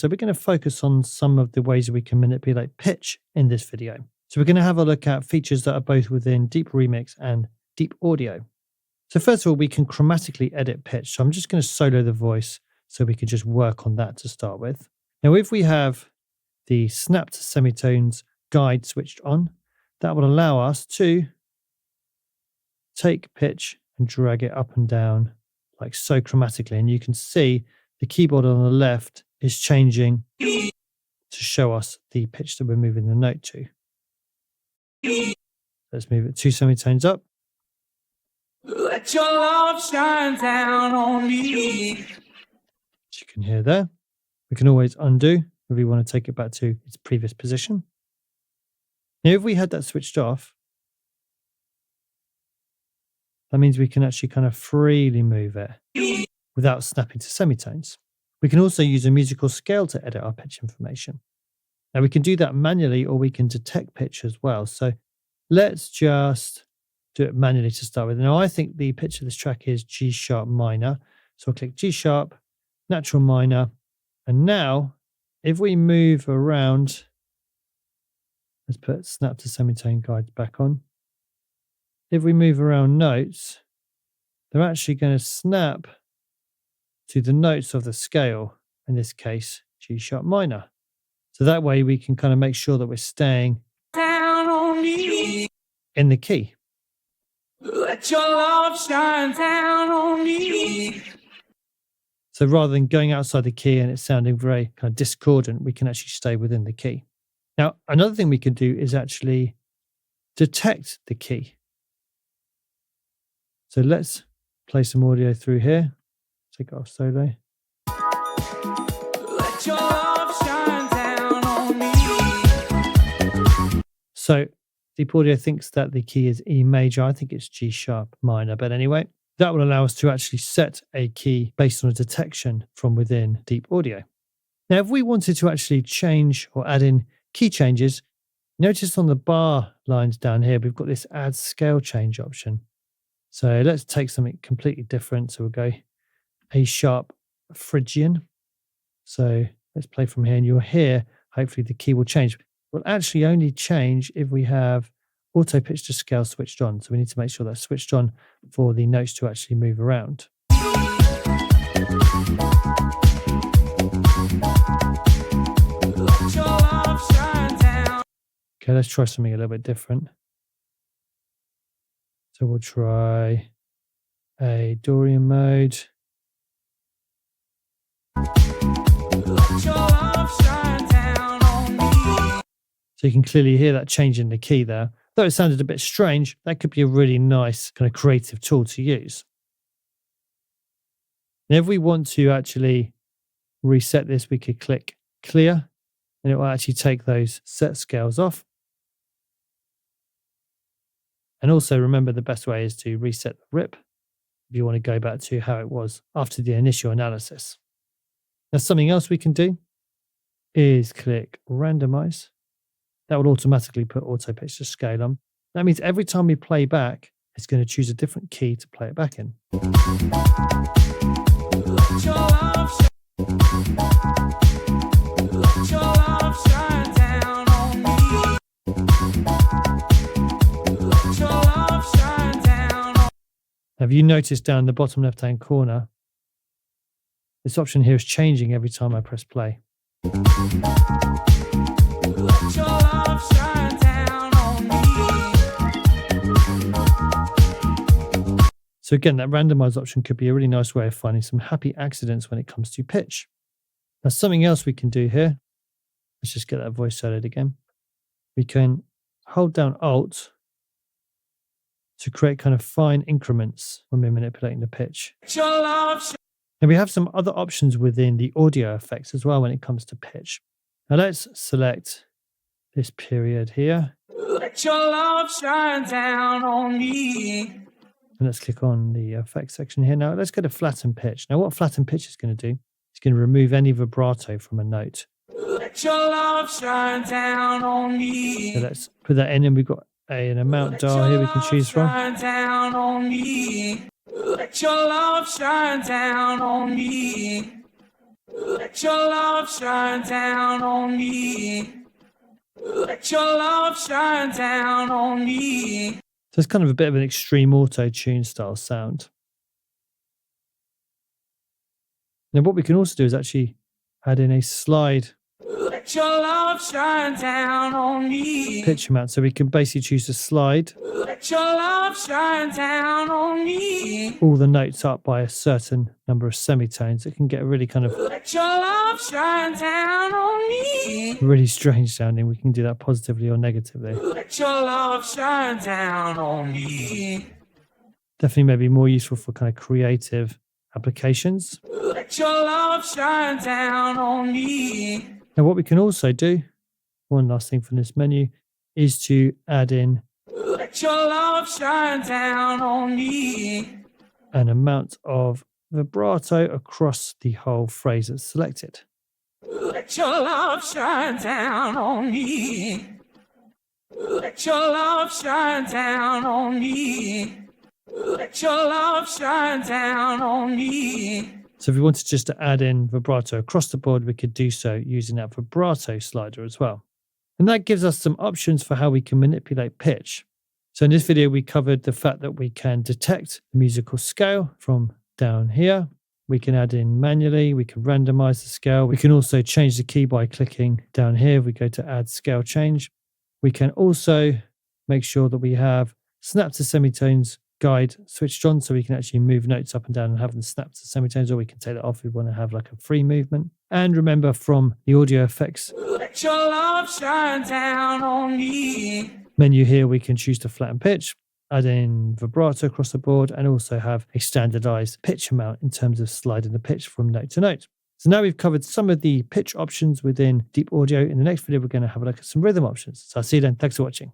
So we're going to focus on some of the ways we can manipulate pitch in this video. So we're going to have a look at features that are both within Deep Remix and Deep Audio. So first of all, we can chromatically edit pitch. So I'm just going to solo the voice so we can just work on that to start with. Now, if we have the snap to semitones guide switched on, that will allow us to take pitch and drag it up and down like so chromatically. And you can see the keyboard on the left is changing to show us the pitch that we're moving the note to. Let's move it 2 semitones up. Let your love shine down on me. As you can hear there, we can always undo if we want to take it back to its previous position. Now, if we had that switched off, that means we can actually kind of freely move it without snapping to semitones. We can also use a musical scale to edit our pitch information. Now, we can do that manually, or we can detect pitch as well. So let's just do it manually to start with. Now, I think the pitch of this track is G sharp minor. So I'll click G sharp, natural minor. And now, if we move around, let's put snap to semitone guides back on. If we move around notes, they're actually going to snap to the notes of the scale, in this case, G sharp minor. So that way we can kind of make sure that we're staying down on me in the key. Let your love shine down on me. So rather than going outside the key and it sounding very kind of discordant, we can actually stay within the key. Now, another thing we can do is actually detect the key. So let's play some audio through here. Take it off solo. Let your love shine down on me. So Deep Audio thinks that the key is E major. I think it's G sharp minor. But anyway, that will allow us to actually set a key based on a detection from within Deep Audio. Now, if we wanted to actually change or add in key changes, notice on the bar lines down here, we've got this add scale change option. So let's take something completely different. So we'll go A sharp Phrygian. So let's play from here, and you'll hear, hopefully the key will change. Will actually only change if we have auto pitch to scale switched on. So we need to make sure that's switched on for the notes to actually move around. Okay, let's try something a little bit different. So we'll try a Dorian mode. So you can clearly hear that change in the key there. Though it sounded a bit strange, that could be a really nice kind of creative tool to use. And if we want to actually reset this, we could click clear, and it will actually take those set scales off. And also remember, the best way is to reset the rip if you want to go back to how it was after the initial analysis. Now, something else we can do is click randomize. That will automatically put auto pitch to scale on. That means every time we play back, it's going to choose a different key to play it back in. Have you noticed down the bottom left-hand corner, this option here is changing every time I press play. So again, that randomize option could be a really nice way of finding some happy accidents when it comes to pitch. Now, something else we can do here, let's just get that voice soloed again. We can hold down Alt to create kind of fine increments when we're manipulating the pitch. And we have some other options within the audio effects as well when it comes to pitch. Now let's select this period here. Let your love shine down on me. And let's click on the effects section here. Now let's go to flatten pitch. Now what flatten pitch is going to do, it's going to remove any vibrato from a note. Let your love shine down on me. So let's put that in, and we've got an amount dial here we can choose from. Down on me. Let your love shine down on me. Let your love shine down on me. Let your love shine down on me. So it's kind of a bit of an extreme auto-tune style sound. Now what we can also do is actually add in a slide Let your love shine down on me. pitch amount. So we can basically choose to slide Let your love shine down on me. all the notes up by a certain number of semitones. It can get really kind of Let your love shine down on me. really strange sounding. We can do that positively or negatively. Let your love shine down on me. Definitely maybe more useful for kind of creative applications. Let your love shine down on me. Now what we can also do, one last thing from this menu, is to add in Let your love shine down on me. an amount of vibrato across the whole phrase that's selected. Let your love shine down on me. Let your love shine down on me. Let your love shine down on me. So if we wanted just to add in vibrato across the board, we could do so using that vibrato slider as well. And that gives us some options for how we can manipulate pitch. So in this video, we covered the fact that we can detect the musical scale from down here. We can add in manually, we can randomize the scale. We can also change the key by clicking down here. We go to add scale change. We can also make sure that we have snap to semitones guide switched on, so we can actually move notes up and down and have them snap to semitones, or we can take that off if we want to have like a free movement. And remember, from the audio effects Let your love shine down on me. menu here, we can choose to flatten pitch, add in vibrato across the board, and also have a standardized pitch amount in terms of sliding the pitch from note to note. So now we've covered some of the pitch options within Deep Audio. In the next video, we're going to have a look at some rhythm options. So I'll see you then. Thanks for watching.